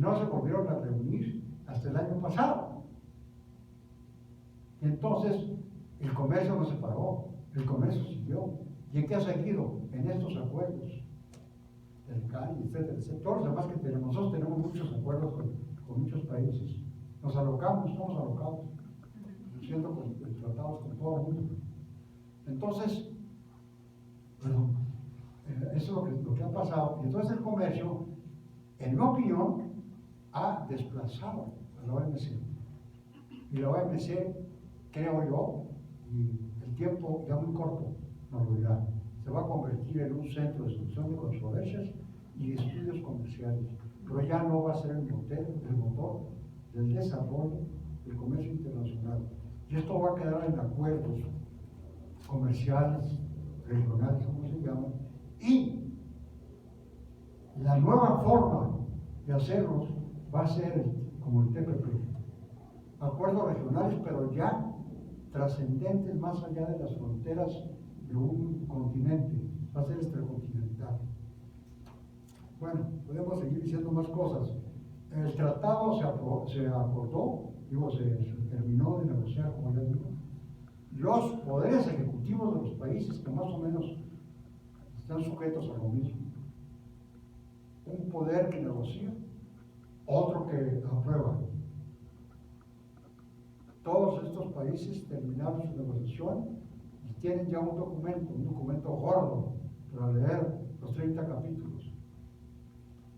no se volvieron a reunir hasta el año pasado. Y entonces el comercio no se paró, el comercio siguió. ¿Y en qué ha seguido? En estos acuerdos, el CAI, etcétera, etcétera. Todos los demás que tenemos, nosotros tenemos muchos acuerdos con muchos países. Nos alocamos, estamos alocados, siendo tratados con todo el mundo. Entonces, bueno, eso es lo que ha pasado. Y entonces el comercio, en mi opinión, ha desplazado a la OMC. Y la OMC, creo yo, y el tiempo ya muy corto nos lo dirá, se va a convertir en un centro de solución de controversias y de estudios comerciales, pero ya no va a ser el motor del desarrollo del comercio internacional. Y esto va a quedar en acuerdos comerciales, regionales, como se llaman, y la nueva forma de hacerlos va a ser como el TPP, acuerdos regionales, pero ya trascendentes más allá de las fronteras de un continente, va a ser extracontinental. Bueno, podemos seguir diciendo más cosas. El tratado se acordó, se terminó de negociar, como ya digo. Los poderes ejecutivos de los países que más o menos están sujetos a lo mismo. Un poder que negocia, otro que aprueba. Todos estos países terminaron su negociación y tienen ya un documento gordo para leer los 30 capítulos,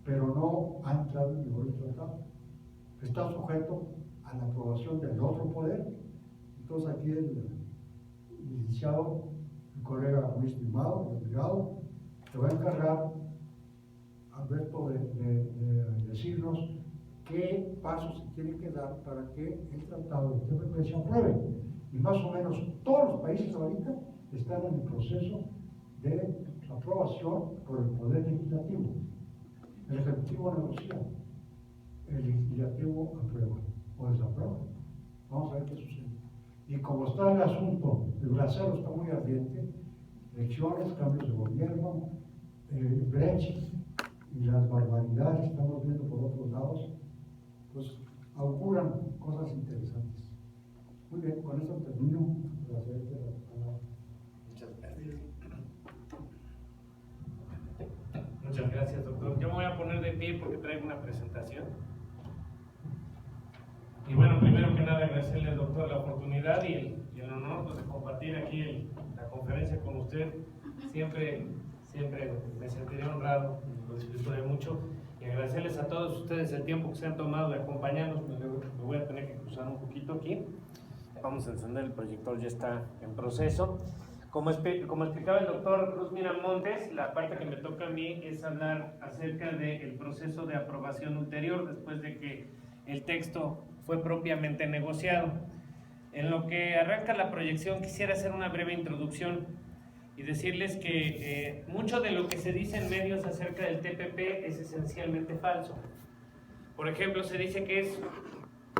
pero no ha entrado en vigor el tratado. Está sujeto a la aprobación del otro poder. Entonces aquí el licenciado, el colega muy estimado, el delegado, se va a encargar, Alberto, de decirnos qué pasos se tienen que dar para que el tratado de TPP se apruebe. Y más o menos todos los países ahorita están en el proceso de aprobación por el Poder Legislativo. El Ejecutivo negocia, el Legislativo aprueba o desaprueba. Vamos a ver qué sucede. Y como está el asunto, el brasero está muy ardiente, elecciones, cambios de gobierno, Brexit y las barbaridades que estamos viendo por otros lados, pues auguran cosas interesantes. Muy bien, con esto termino. Muchas gracias. Muchas gracias, doctor. Yo me voy a poner de pie porque traigo una presentación. Y bueno, primero que nada agradecerle al doctor la oportunidad y el honor pues, de compartir aquí la conferencia con usted. Siempre me sentiré honrado, lo disfrutaré mucho. Y agradecerles a todos ustedes el tiempo que se han tomado de acompañarnos. Me voy a tener que cruzar un poquito aquí. Vamos a encender el proyector, ya está en proceso. Como explicaba el doctor Cruz Miramontes, la parte que me toca a mí es hablar acerca del proceso de aprobación ulterior después de que el texto fue propiamente negociado. En lo que arranca la proyección quisiera hacer una breve introducción y decirles que mucho de lo que se dice en medios acerca del TPP es esencialmente falso. Por ejemplo, se dice que es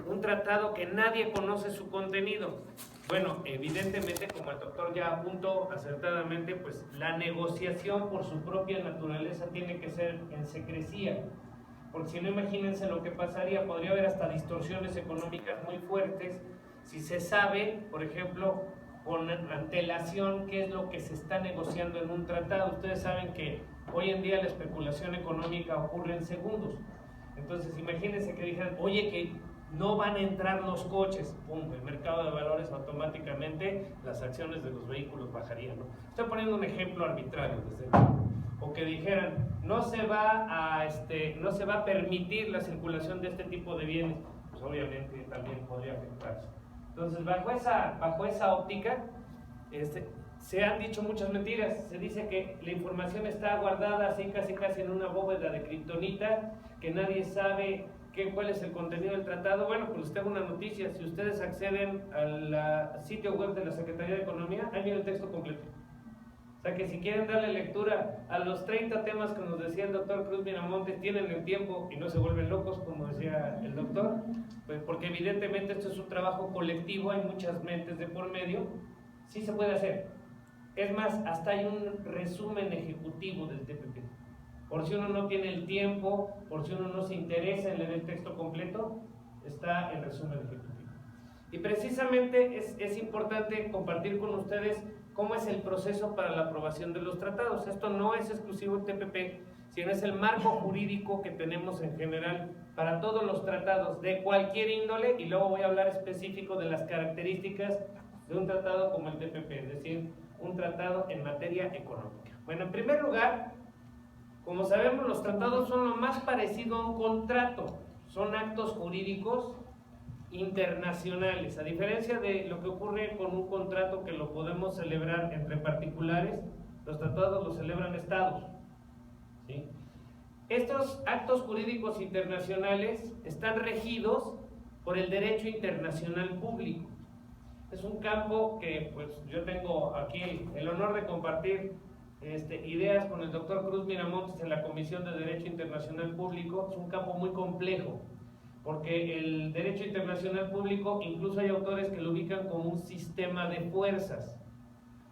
un tratado que nadie conoce su contenido. Bueno, evidentemente, como el doctor ya apuntó acertadamente, pues la negociación por su propia naturaleza tiene que ser en secrecía, porque si no, imagínense lo que pasaría, podría haber hasta distorsiones económicas muy fuertes si se sabe, por ejemplo, con antelación qué es lo que se está negociando en un tratado. Ustedes saben que hoy en día la especulación económica ocurre en segundos. Entonces, imagínense que dijeran, oye, que no van a entrar los coches, pum, el mercado de valores automáticamente, las acciones de los vehículos bajarían, ¿no? Estoy poniendo un ejemplo arbitrario, desde luego. O que dijeran, no se va a permitir la circulación de este tipo de bienes, pues obviamente también podría afectarse. Entonces, bajo esa óptica, se han dicho muchas mentiras. Se dice que la información está guardada así casi en una bóveda de kriptonita, que nadie sabe cuál es el contenido del tratado. Bueno, pues les tengo una noticia. Si ustedes acceden al sitio web de la Secretaría de Economía, ahí viene el texto completo. O sea que si quieren darle lectura a los 30 temas que nos decía el doctor Cruz Miramontes, tienen el tiempo y no se vuelven locos, como decía el doctor, pues porque evidentemente esto es un trabajo colectivo, hay muchas mentes de por medio, sí se puede hacer. Es más, hasta hay un resumen ejecutivo del TPP. Por si uno no tiene el tiempo, por si uno no se interesa en leer el texto completo, está el resumen ejecutivo. Y precisamente es importante compartir con ustedes cómo es el proceso para la aprobación de los tratados. Esto no es exclusivo del TPP, sino es el marco jurídico que tenemos en general para todos los tratados de cualquier índole, y luego voy a hablar específico de las características de un tratado como el TPP, es decir, un tratado en materia económica. Bueno, en primer lugar, como sabemos, los tratados son lo más parecido a un contrato, son actos jurídicos internacionales, a diferencia de lo que ocurre con un contrato que lo podemos celebrar entre particulares. Los tratados los celebran estados, ¿sí? Estos actos jurídicos internacionales están regidos por el derecho internacional público. Es un campo que pues yo tengo aquí el honor de compartir ideas con el doctor Cruz Miramontes en la Comisión de Derecho Internacional Público. Es un campo muy complejo, porque el derecho internacional público, incluso hay autores que lo ubican como un sistema de fuerzas,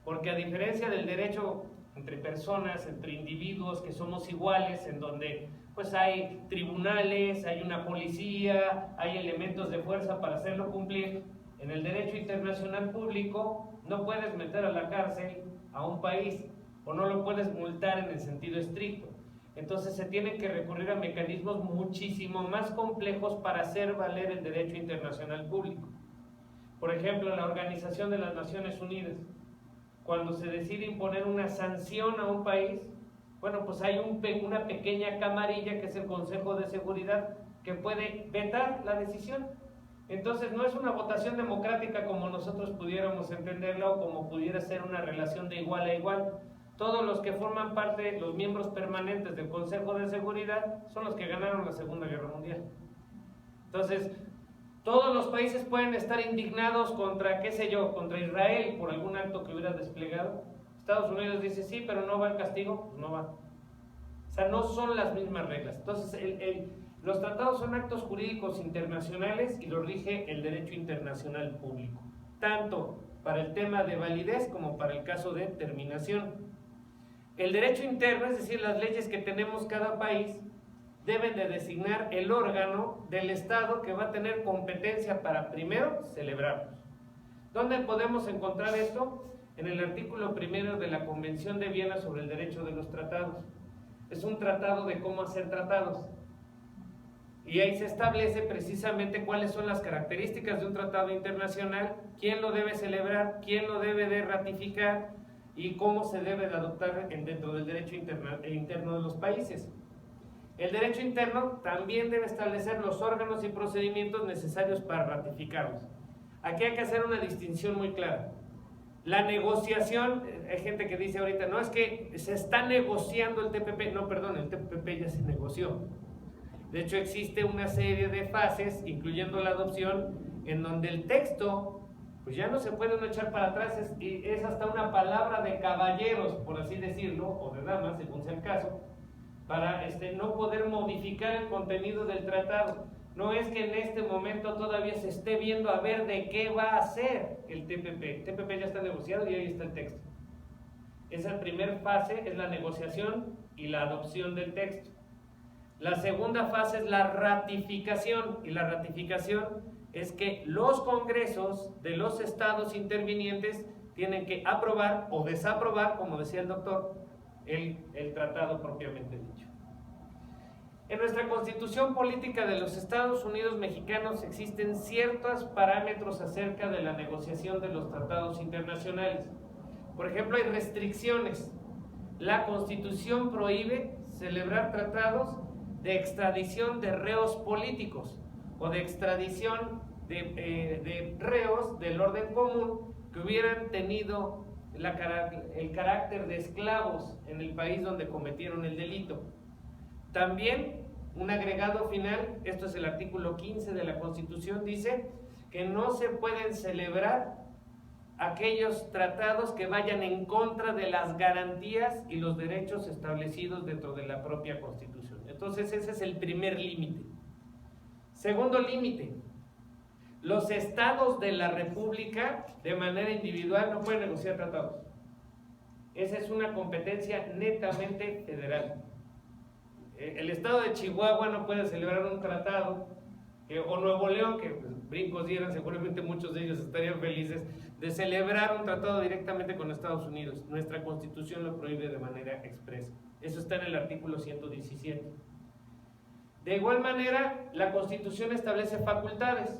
porque a diferencia del derecho entre personas, entre individuos que somos iguales, en donde pues hay tribunales, hay una policía, hay elementos de fuerza para hacerlo cumplir, en el derecho internacional público no puedes meter a la cárcel a un país o no lo puedes multar en el sentido estricto. Entonces se tiene que recurrir a mecanismos muchísimo más complejos para hacer valer el derecho internacional público. Por ejemplo, la Organización de las Naciones Unidas, cuando se decide imponer una sanción a un país, bueno, pues hay una pequeña camarilla que es el Consejo de Seguridad que puede vetar la decisión. Entonces no es una votación democrática como nosotros pudiéramos entenderla o como pudiera ser una relación de igual a igual. Todos los que forman parte, los miembros permanentes del Consejo de Seguridad, son los que ganaron la Segunda Guerra Mundial. Entonces, todos los países pueden estar indignados contra, qué sé yo, contra Israel por algún acto que hubiera desplegado. Estados Unidos dice sí, pero no va el castigo, pues no va. O sea, no son las mismas reglas. Entonces, los tratados son actos jurídicos internacionales y los rige el derecho internacional público, tanto para el tema de validez como para el caso de terminación. El derecho interno, es decir, las leyes que tenemos cada país, deben de designar el órgano del Estado que va a tener competencia para, primero, celebrarlos. ¿Dónde podemos encontrar esto? En el artículo 1 de la Convención de Viena sobre el derecho de los tratados. Es un tratado de cómo hacer tratados. Y ahí se establece precisamente cuáles son las características de un tratado internacional, quién lo debe celebrar, quién lo debe de ratificar y cómo se debe de adoptar dentro del derecho interno de los países. El derecho interno también debe establecer los órganos y procedimientos necesarios para ratificarlos. Aquí hay que hacer una distinción muy clara. La negociación, hay gente que dice ahorita, no, es que se está negociando el TPP. No, perdón, el TPP ya se negoció. De hecho, existe una serie de fases, incluyendo la adopción, en donde el texto pues ya no se puede uno echar para atrás, es hasta una palabra de caballeros, por así decirlo, o de damas, según sea el caso, para no poder modificar el contenido del tratado. No es que en este momento todavía se esté viendo a ver de qué va a ser el TPP. El TPP ya está negociado y ahí está el texto. Esa primera fase es la negociación y la adopción del texto. La segunda fase es la ratificación, y la ratificación es que los congresos de los estados intervinientes tienen que aprobar o desaprobar, como decía el doctor, el tratado propiamente dicho. En nuestra Constitución Política de los Estados Unidos Mexicanos existen ciertos parámetros acerca de la negociación de los tratados internacionales. Por ejemplo, hay restricciones. La Constitución prohíbe celebrar tratados de extradición de reos políticos o de extradición de reos del orden común que hubieran tenido el carácter de esclavos en el país donde cometieron el delito. También, un agregado final, esto es el artículo 15 de la Constitución, dice que no se pueden celebrar aquellos tratados que vayan en contra de las garantías y los derechos establecidos dentro de la propia Constitución. Entonces ese es el primer límite. Segundo límite, los estados de la República de manera individual no pueden negociar tratados. Esa es una competencia netamente federal. el estado de Chihuahua no puede celebrar un tratado, o Nuevo León, que pues, brincos dieran, seguramente muchos de ellos estarían felices de celebrar un tratado directamente con Estados Unidos. Nuestra Constitución lo prohíbe de manera expresa. Eso está en el artículo 117. De igual manera, la Constitución establece facultades.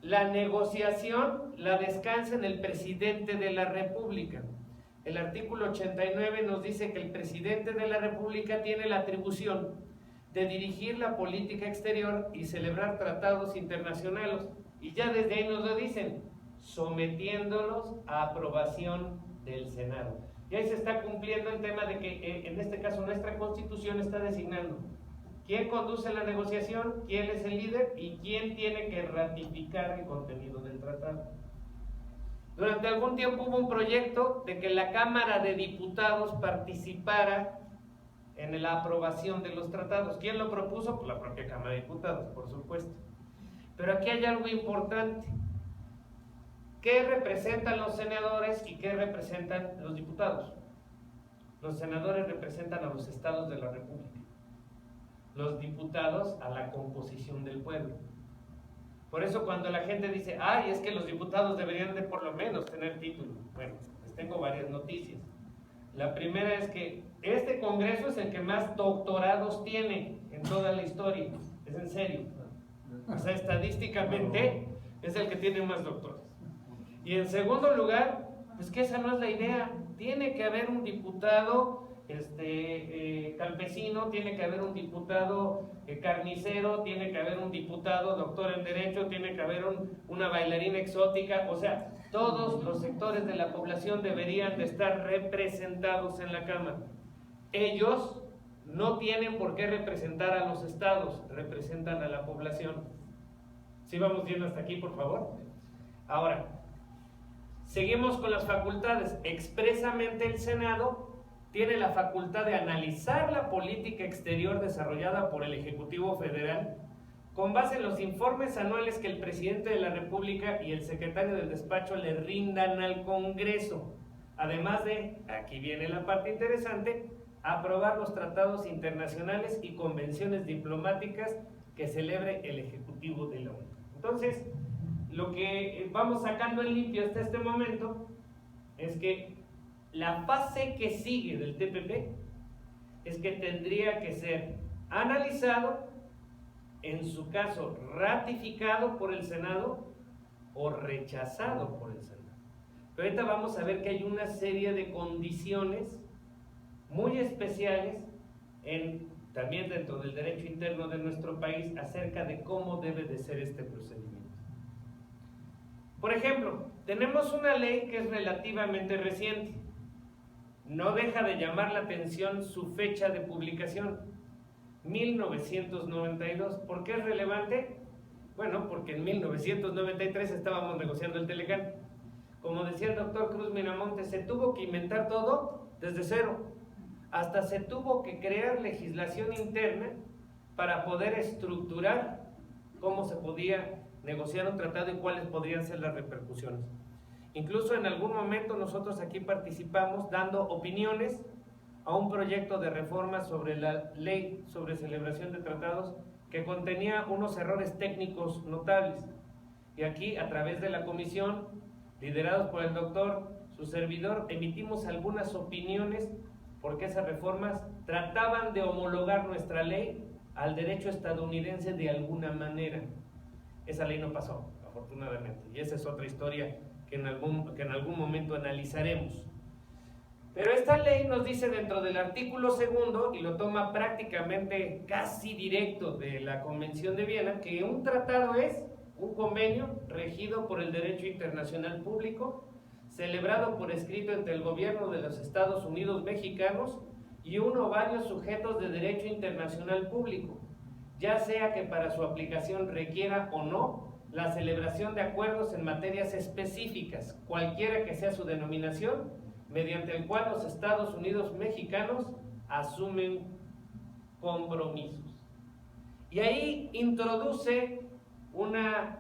La negociación la descansa en el presidente de la República. El artículo 89 nos dice que el presidente de la República tiene la atribución de dirigir la política exterior y celebrar tratados internacionales. Y ya desde ahí nos lo dicen, sometiéndolos a aprobación del Senado. Y ahí se está cumpliendo el tema de que, en este caso, nuestra Constitución está designando quién conduce la negociación, quién es el líder y quién tiene que ratificar el contenido del tratado. Durante algún tiempo hubo un proyecto de que la Cámara de Diputados participara en la aprobación de los tratados. ¿Quién lo propuso? Pues la propia Cámara de Diputados, por supuesto. Pero aquí hay algo importante. ¿Qué representan los senadores y qué representan los diputados? Los senadores representan a los estados de la República. Los diputados a la composición del pueblo. Por eso cuando la gente dice, ay, es que los diputados deberían de por lo menos tener título. Bueno, les tengo varias noticias. La primera es que este Congreso es el que más doctorados tiene en toda la historia. Es en serio. O sea, estadísticamente es el que tiene más doctores. Y en segundo lugar, pues que esa no es la idea. Tiene que haber un diputado campesino, tiene que haber un diputado carnicero, tiene que haber un diputado doctor en Derecho, tiene que haber una bailarina exótica. O sea, todos los sectores de la población deberían de estar representados en la Cámara. Ellos no tienen por qué representar a los estados, representan a la población. ¿Sí vamos viendo hasta aquí, por favor? Ahora, seguimos con las facultades. Expresamente el Senado tiene la facultad de analizar la política exterior desarrollada por el Ejecutivo Federal con base en los informes anuales que el Presidente de la República y el Secretario del Despacho le rindan al Congreso. Además de, aquí viene la parte interesante, aprobar los tratados internacionales y convenciones diplomáticas que celebre el Ejecutivo de la ONU. Entonces, lo que vamos sacando en limpio hasta este momento es que la fase que sigue del TPP es que tendría que ser analizado, en su caso ratificado por el Senado o rechazado por el Senado. Pero ahorita vamos a ver que hay una serie de condiciones muy especiales también dentro del derecho interno de nuestro país acerca de cómo debe de ser este procedimiento. Por ejemplo, tenemos una ley que es relativamente reciente. No deja de llamar la atención su fecha de publicación, 1992. ¿Por qué es relevante? Bueno, porque en 1993 estábamos negociando el Telecán. Como decía el doctor Cruz Miramontes, se tuvo que inventar todo desde cero. Hasta se tuvo que crear legislación interna para poder estructurar cómo se podía negociar un tratado y cuáles podrían ser las repercusiones. Incluso en algún momento nosotros aquí participamos dando opiniones a un proyecto de reforma sobre la ley sobre celebración de tratados que contenía unos errores técnicos notables. Y aquí, a través de la comisión, liderados por el doctor, su servidor, emitimos algunas opiniones porque esas reformas trataban de homologar nuestra ley al derecho estadounidense de alguna manera. Esa ley no pasó, afortunadamente, y esa es otra historia que en algún momento analizaremos. Pero esta ley nos dice dentro del artículo 2, y lo toma prácticamente casi directo de la Convención de Viena, que un tratado es un convenio regido por el derecho internacional público, celebrado por escrito entre el gobierno de los Estados Unidos mexicanos y uno o varios sujetos de derecho internacional público, ya sea que para su aplicación requiera o no la celebración de acuerdos en materias específicas, cualquiera que sea su denominación, mediante el cual los Estados Unidos mexicanos asumen compromisos. Y ahí introduce una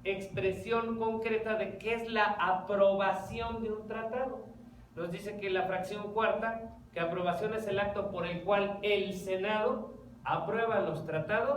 expresión concreta de qué es la aprobación de un tratado. Nos dice que la fracción cuarta que aprobación es el acto por el cual el Senado aprueba los tratados